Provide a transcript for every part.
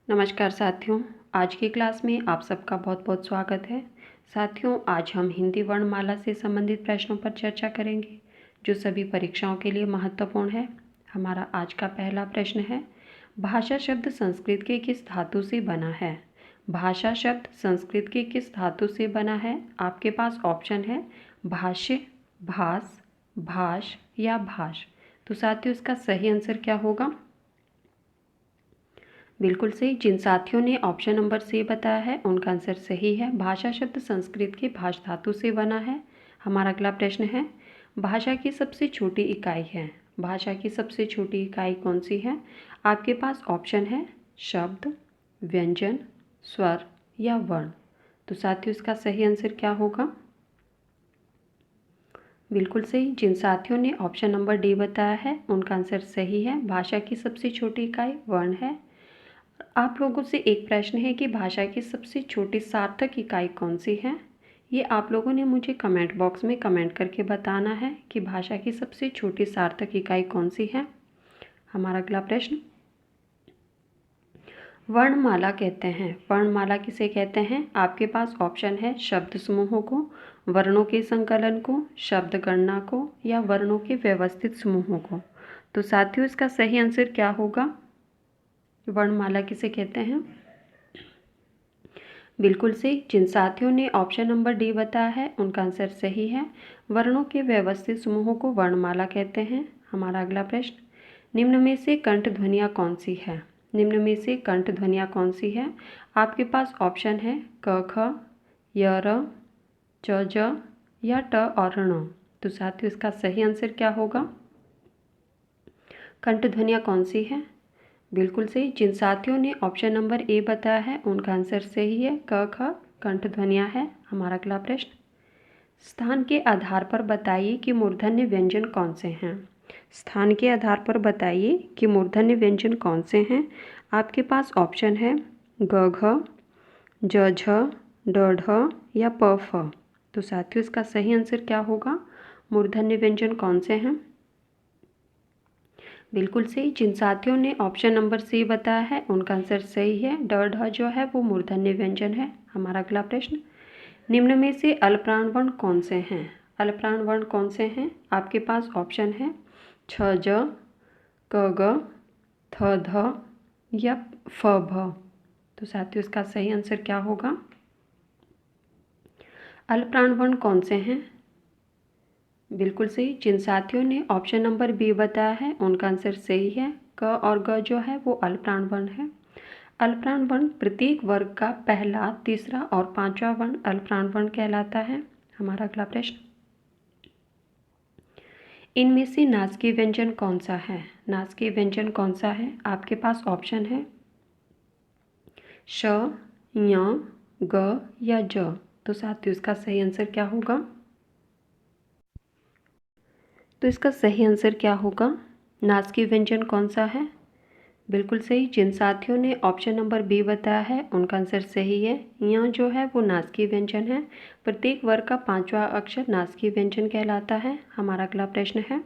नमस्कार साथियों, आज की क्लास में आप सबका बहुत बहुत स्वागत है। साथियों, आज हम हिंदी वर्णमाला से संबंधित प्रश्नों पर चर्चा करेंगे जो सभी परीक्षाओं के लिए महत्वपूर्ण है। हमारा आज का पहला प्रश्न है, भाषा शब्द संस्कृत के किस धातु से बना है? भाषा शब्द संस्कृत के किस धातु से बना है? आपके पास ऑप्शन है भाष्य, भास, भाष या भाष। तो साथियों, इसका सही आंसर क्या होगा? बिल्कुल सही। जिन साथियों ने ऑप्शन नंबर सी बताया है उनका आंसर सही है। भाषा शब्द संस्कृत के भाष धातु से बना है। हमारा अगला प्रश्न है, भाषा की सबसे छोटी इकाई है। भाषा की सबसे छोटी इकाई कौन सी है? आपके पास ऑप्शन है शब्द, व्यंजन, स्वर या वर्ण। तो साथियों, इसका सही आंसर क्या होगा? बिल्कुल सही। जिन साथियों ने ऑप्शन नंबर डी बताया है उनका आंसर सही है। भाषा की सबसे छोटी इकाई वर्ण है। आप लोगों से एक प्रश्न है कि भाषा की सबसे छोटी सार्थक इकाई कौन सी है? ये आप लोगों ने मुझे कमेंट बॉक्स में कमेंट करके बताना है कि भाषा की सबसे छोटी सार्थक इकाई कौन सी है। हमारा अगला प्रश्न, वर्णमाला कहते हैं। वर्णमाला किसे कहते हैं? आपके पास ऑप्शन है शब्द समूहों को, वर्णों के संकलन को, शब्द गणना को या वर्णों के व्यवस्थित समूहों को। तो साथियों, इसका सही आंसर क्या होगा? वर्णमाला किसे कहते हैं? बिल्कुल सही। जिन साथियों ने ऑप्शन नंबर डी बताया है उनका आंसर सही है। वर्णों के व्यवस्थित समूहों को वर्णमाला कहते हैं। हमारा अगला प्रश्न, निम्न में से कंठ ध्वनियाँ कौन सी है? निम्न में से कंठ ध्वनियाँ कौन सी है? आपके पास ऑप्शन है क ख, य र, च ज या ट और ण। तो साथियों, इसका सही आंसर क्या होगा? कंठ ध्वनियाँ कौन सी है? बिल्कुल सही। जिन साथियों ने ऑप्शन नंबर ए बताया है उनका आंसर सही है। क ख कंठ ध्वनियाँ है। हमारा अगला प्रश्न, स्थान के आधार पर बताइए कि मूर्धन्य व्यंजन कौन से हैं। स्थान के आधार पर बताइए कि मूर्धन्य व्यंजन कौन से हैं। आपके पास ऑप्शन है ग घ, ज झ, ड ढ या प फ। तो साथियों, इसका सही आंसर क्या होगा? मूर्धन्य व्यंजन कौन से हैं? बिल्कुल सही। जिन साथियों ने ऑप्शन नंबर सी बताया है उनका आंसर सही है। ड ढ जो है वो मूर्धन्य व्यंजन है। हमारा अगला प्रश्न, निम्न में से अल्पप्राण वर्ण कौन से हैं? अल्पप्राण वर्ण कौन से हैं? आपके पास ऑप्शन है छ ज, क ग, थ ध या फ भ। तो साथियों, इसका सही आंसर क्या होगा? अल्पप्राण वर्ण कौन से हैं? बिल्कुल सही। जिन साथियों ने ऑप्शन नंबर बी बताया है उनका आंसर सही है। क और ग जो है वो अल्पप्राण वर्ण है। अल्पप्राण वर्ण प्रत्येक वर्ग का पहला, तीसरा और पांचवा वर्ण अल्पप्राण वर्ण कहलाता है। हमारा अगला प्रश्न, इनमें से नासकीय व्यंजन कौन सा है? नासकीय व्यंजन कौन सा है? आपके पास ऑप्शन है श, य, ग या ज। तो साथियों, इसका सही आंसर क्या होगा? तो इसका सही आंसर क्या होगा? नासकीय व्यंजन कौन सा है? बिल्कुल सही। जिन साथियों ने ऑप्शन नंबर बी बताया है उनका आंसर सही है। यहाँ जो है वो नासकीय व्यंजन है। प्रत्येक वर्ग का पांचवा अक्षर नासकीय व्यंजन कहलाता है। हमारा अगला प्रश्न है,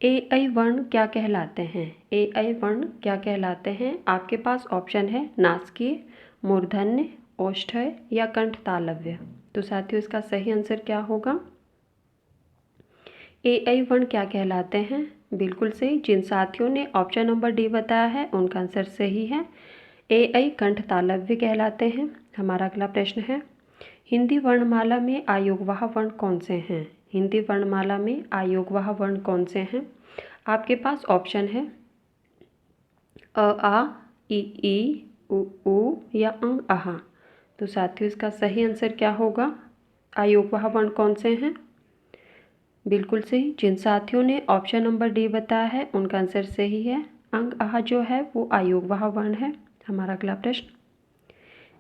ए ऐ वर्ण क्या कहलाते हैं? ए ऐ वर्ण क्या कहलाते हैं? आपके पास ऑप्शन है नासकीय, मूर्धन्य, ओष्ठ्य या कंठ तालव्य। तो साथियों, इसका सही आंसर क्या होगा? ए ऐ वर्ण क्या कहलाते हैं? बिल्कुल सही। जिन साथियों ने ऑप्शन नंबर डी बताया है उनका आंसर सही है। ए ऐ कंठ तालव्य कहलाते हैं। हमारा अगला प्रश्न है, हिंदी वर्णमाला में आयोगवाह वर्ण कौन से हैं? हिंदी वर्णमाला में आयोगवाह वर्ण कौन से हैं? आपके पास ऑप्शन है अ आ, ई, उ या अहा। तो साथियों, इसका सही आंसर क्या होगा? आयोगवाह वर्ण कौन से हैं? बिल्कुल सही। जिन साथियों ने ऑप्शन नंबर डी बताया है उनका आंसर सही है। अंग आह जो है वो आयोगवाह वर्ण है। हमारा अगला प्रश्न,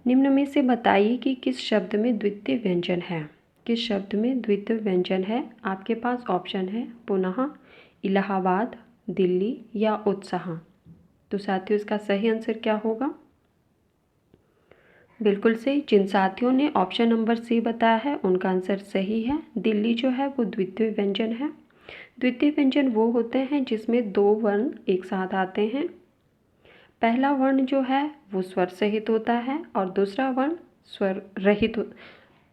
निम्न में से बताइए कि किस शब्द में द्वितीय व्यंजन है? किस शब्द में द्वितीय व्यंजन है? आपके पास ऑप्शन है पुनः, इलाहाबाद, दिल्ली या उत्साह। तो साथियों, इसका सही आंसर क्या होगा? बिल्कुल सही। जिन साथियों ने ऑप्शन नंबर सी बताया है उनका आंसर सही है। दिल्ली जो है वो द्वितीय व्यंजन है। द्वितीय व्यंजन वो होते हैं जिसमें दो वर्ण एक साथ आते हैं। पहला वर्ण जो है वो स्वर सहित होता है और दूसरा वर्ण स्वर रहित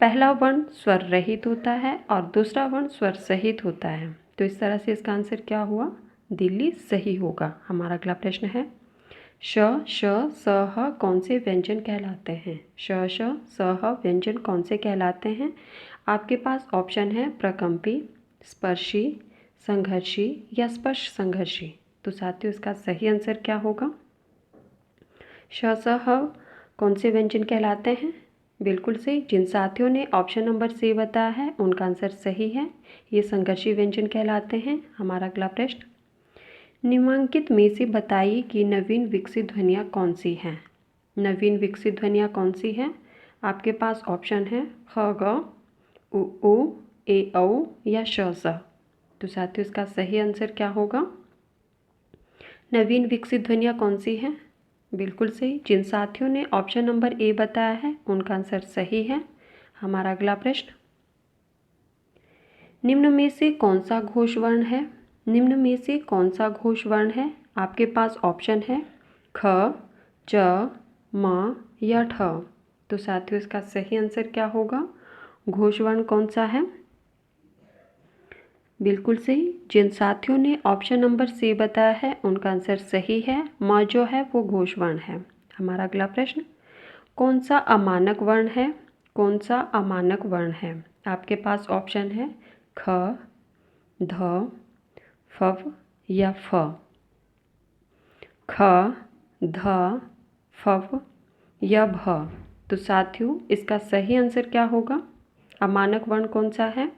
पहला वर्ण स्वर रहित होता है और दूसरा वर्ण स्वर सहित होता है। तो इस तरह से इसका आंसर क्या हुआ? दिल्ली सही होगा। हमारा अगला प्रश्न है, श, श, स, ह कौन से व्यंजन कहलाते हैं? श, श, स, ह व्यंजन कौन से कहलाते हैं? आपके पास ऑप्शन है प्रकंपी, स्पर्शी, संघर्षी या स्पर्श संघर्षी। तो साथियों इसका सही आंसर क्या होगा? श, स, ह कौन से व्यंजन कहलाते हैं? बिल्कुल सही। जिन साथियों ने ऑप्शन नंबर सी बताया है उनका आंसर सही है, ये संघर्षी व्यंजन कहलाते हैं। हमारा अगला प्रश्न, निम्नलिखित में से बताइए कि नवीन विकसित ध्वनियाँ कौन सी हैं? नवीन विकसित ध्वनियाँ कौन सी हैं? आपके पास ऑप्शन है ख, ग, उ, ऊ, ए, औ या श, स। तो साथियों इसका सही आंसर क्या होगा? नवीन विकसित ध्वनियाँ कौन सी हैं? बिल्कुल सही। जिन साथियों ने ऑप्शन नंबर ए बताया है उनका आंसर सही है। हमारा अगला प्रश्न, निम्न में से कौन सा घोष वर्ण है? निम्न में से कौन सा घोष वर्ण है? आपके पास ऑप्शन है ख, च, म या ठ। तो साथियों इसका सही आंसर क्या होगा? घोष वर्ण कौन सा है? बिल्कुल सही। जिन साथियों ने ऑप्शन नंबर सी बताया है उनका आंसर सही है, म जो है वो घोष वर्ण है। हमारा अगला प्रश्न, कौन सा अमानक वर्ण है? कौन सा अमानक वर्ण है? आपके पास ऑप्शन है ख, ध, फव या फ। ख, ध, फव या भ। तो साथियों इसका सही आंसर क्या होगा? अमानक वर्ण कौन सा है?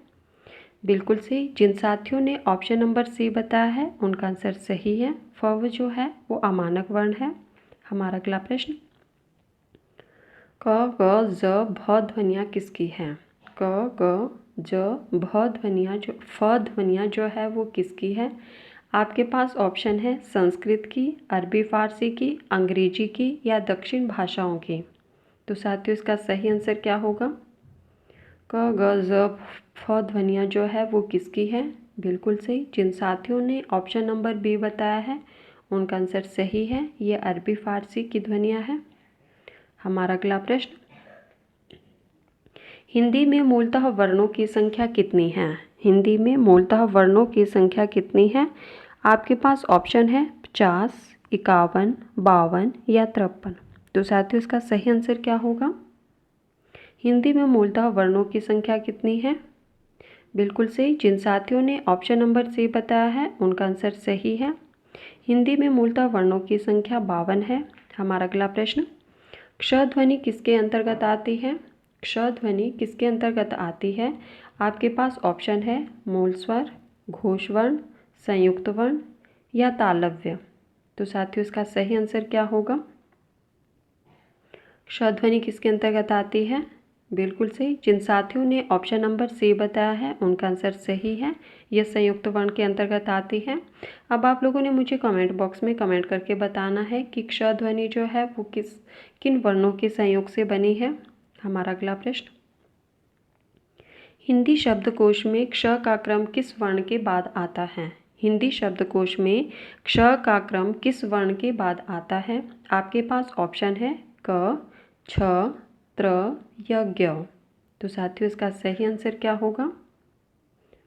बिल्कुल सही। जिन साथियों ने ऑप्शन नंबर सी बताया है उनका आंसर सही है, फव जो है वो अमानक वर्ण है। हमारा अगला प्रश्न, क, ग, ज, भ ध्वनियाँ किसकी हैं? क, ग, ज, भ ध्वनियाँ जो फ ध्वनियाँ जो है वो किसकी है? आपके पास ऑप्शन है संस्कृत की, अरबी फारसी की, अंग्रेजी की या दक्षिण भाषाओं की। तो साथियों इसका सही आंसर क्या होगा? क, ग, ज, फ ध्वनियाँ जो है वो किसकी है? बिल्कुल सही। जिन साथियों ने ऑप्शन नंबर बी बताया है उनका आंसर सही है, ये अरबी फारसी की ध्वनियाँ हैं। हमारा अगला प्रश्न, हिंदी में मूलतः वर्णों की संख्या कितनी है? हिंदी में मूलतः वर्णों की संख्या कितनी है? आपके पास ऑप्शन है 50, 51, 52 या 53। तो साथियों इसका सही आंसर क्या होगा? हिंदी में मूलतः वर्णों की संख्या कितनी है? बिल्कुल सही। जिन साथियों ने ऑप्शन नंबर सी बताया है उनका आंसर सही है, हिंदी में मूलतः वर्णों की संख्या 52 है। हमारा अगला प्रश्न, क्ष ध्वनि किसके अंतर्गत आती है? क्ष ध्वनि किसके अंतर्गत आती है? आपके पास ऑप्शन है मूल स्वर, घोष वर्ण, संयुक्त वर्ण या तालव्य। तो साथियों इसका सही आंसर क्या होगा? क्ष ध्वनि किसके अंतर्गत आती है? बिल्कुल सही। जिन साथियों ने ऑप्शन नंबर सी बताया है उनका आंसर सही है, यह संयुक्त वर्ण के अंतर्गत आती है। अब आप लोगों ने मुझे कमेंट बॉक्स में कमेंट करके बताना है कि क्ष ध्वनि जो है वो किन वर्णों के संयोग से बनी है। हमारा अगला प्रश्न, हिंदी शब्दकोश में क्ष का क्रम किस वर्ण के बाद आता है? हिंदी शब्दकोश में क्ष का क्रम किस वर्ण के बाद आता है? आपके पास ऑप्शन है क, छ, त्र या ज्ञ। तो साथियों इसका सही आंसर क्या होगा?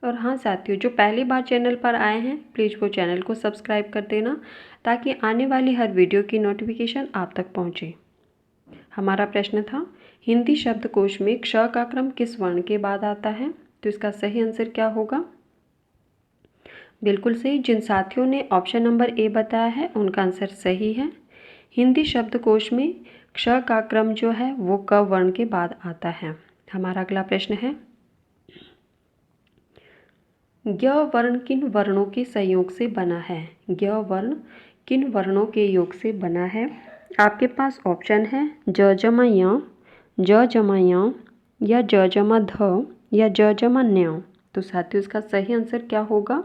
और हाँ साथियों, जो पहली बार चैनल पर आए हैं प्लीज़ वो चैनल को सब्सक्राइब कर देना ताकि आने वाली हर वीडियो की नोटिफिकेशन आप तक पहुँचे। हमारा प्रश्न था, हिंदी शब्दकोश में क्ष का क्रम किस वर्ण के बाद आता है? तो इसका सही आंसर क्या होगा? बिल्कुल सही। जिन साथियों ने ऑप्शन नंबर ए बताया है उनका आंसर सही है, हिंदी शब्दकोश में क्ष का क्रम जो है वो क वर्ण के बाद आता है। हमारा अगला प्रश्न है, ज्ञ वर्ण किन वर्णों के संयोग से बना है? ज्ञ वर्ण किन वर्णों के योग से बना है? आपके पास ऑप्शन है ज जमा य, ज जमा य या ज जमा ध या ज जमा न्य। तो साथियों इसका सही आंसर क्या होगा?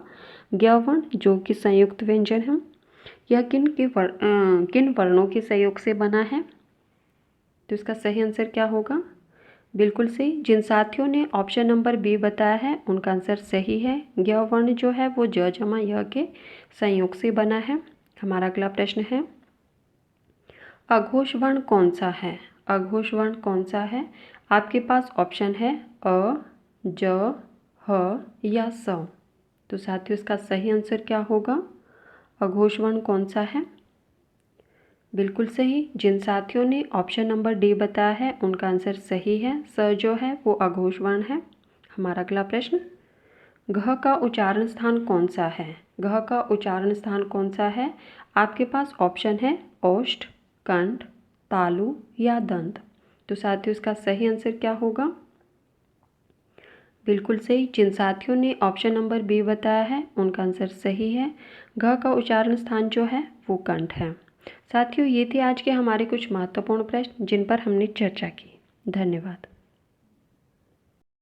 ज्ञ वर्ण जो कि संयुक्त व्यंजन है, यह किन वर्णों के संयोग से बना है? तो इसका सही आंसर क्या होगा? बिल्कुल सही। जिन साथियों ने ऑप्शन नंबर बी बताया है उनका आंसर सही है, ज्ञ वर्ण जो है वो ज जमा य के संयोग से बना है। हमारा अगला प्रश्न है, अघोष वर्ण कौन सा है? अघोष वर्ण कौन सा है? आपके पास ऑप्शन है अ, ज, ह या स। तो साथियों इसका सही आंसर क्या होगा? अघोष वर्ण कौन सा है? बिल्कुल सही। जिन साथियों ने ऑप्शन नंबर डी बताया है उनका आंसर सही है। स जो है वो अघोष वर्ण है। हमारा अगला प्रश्न, घ का उच्चारण स्थान कौन सा है? घ का उच्चारण स्थान कौन सा है? आपके पास ऑप्शन है ओष्ठ, कंठ, तालु या दंत। तो साथियों इसका सही आंसर क्या होगा? बिल्कुल सही। जिन साथियों ने ऑप्शन नंबर बी बताया है उनका आंसर सही है। घ का उच्चारण स्थान जो है वो कंठ है। साथियों ये थे आज के हमारे कुछ महत्वपूर्ण प्रश्न जिन पर हमने चर्चा की। धन्यवाद।